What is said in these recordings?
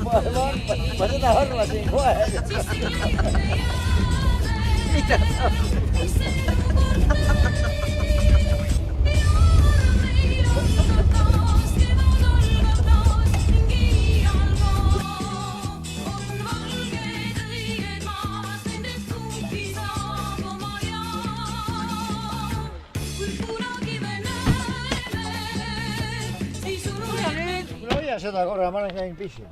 Ma seda arvasin kohe. Mida sa? Hoia seda korra, ma olen käinud pissil.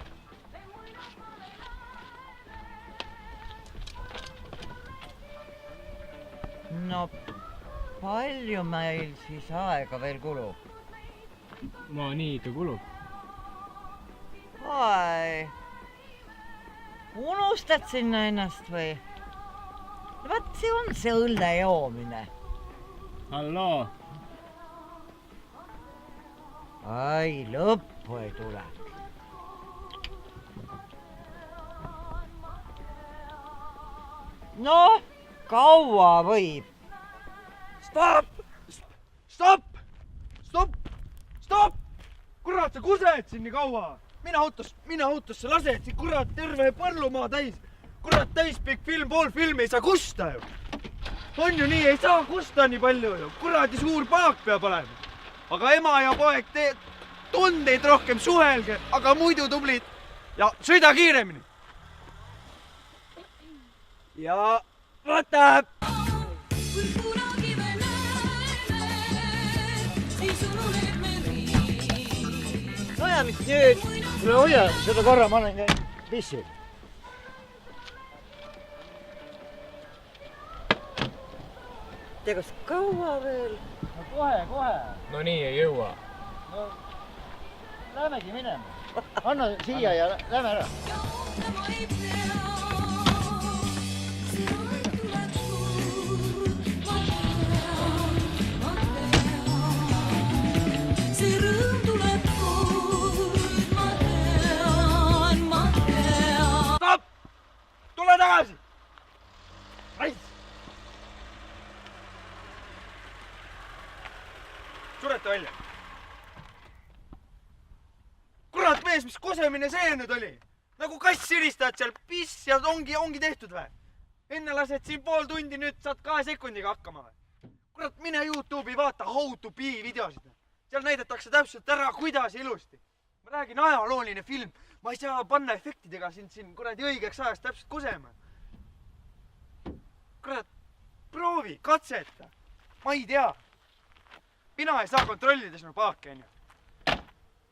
No palju meil siis aega veel kulub? No nii ikka kulub. Ai, unustad sinna ennast või? Vaat see on see õlle joomine. Halloo! Ai, lõppu ei tule. Noh, kaua võib? Stopp! Stopp! Stopp! Stopp! Kurat, sa kused siin nii kaua! Mine autosse, lase, et siin kurat terve põllumaa täis. Kurat, täispikk film, pool filmi ei saa kusta ju. On ju nii, ei saa kusta nii palju ju. Kuradi suur paak peab olema. Aga ema ja poeg, te tundeid rohkem suhelge, aga muidu tublid. Ja sõida kiiremini. Ja võta! No ja mis nüüd? Kuule, hoia seda korra, ma olen käinud pissil. Kas kaua veel? No kohe. No nii ei jõua. No, lähmegi minema. Anna siia ja lähme ära. Stopp! Tule tagasi! Raisk! Sureta välja. Kurat mees, mis kosemine see nüüd oli? Nagu kass siristad seal, piss ja ongi tehtud või? Enne lased siin pool tundi, nüüd saad 2 sekundiga hakkama või? Kurat, mine YouTube'i vaata How to be videosid. Seal näidatakse täpselt ära, kuidas ilusti. Ma räägin ajalooline film. Ma ei saa panna efektidega siin kuradi õigeks ajast täpselt kusema. Kurat, proovi, katseta. Ma ei tea. Mina ei saa kontrollida sinu paaki, on ju.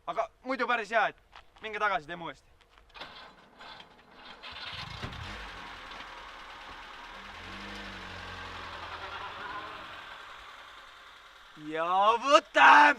Aga muidu päris hea, et minge tagasi, teeme uuesti. Ja võta!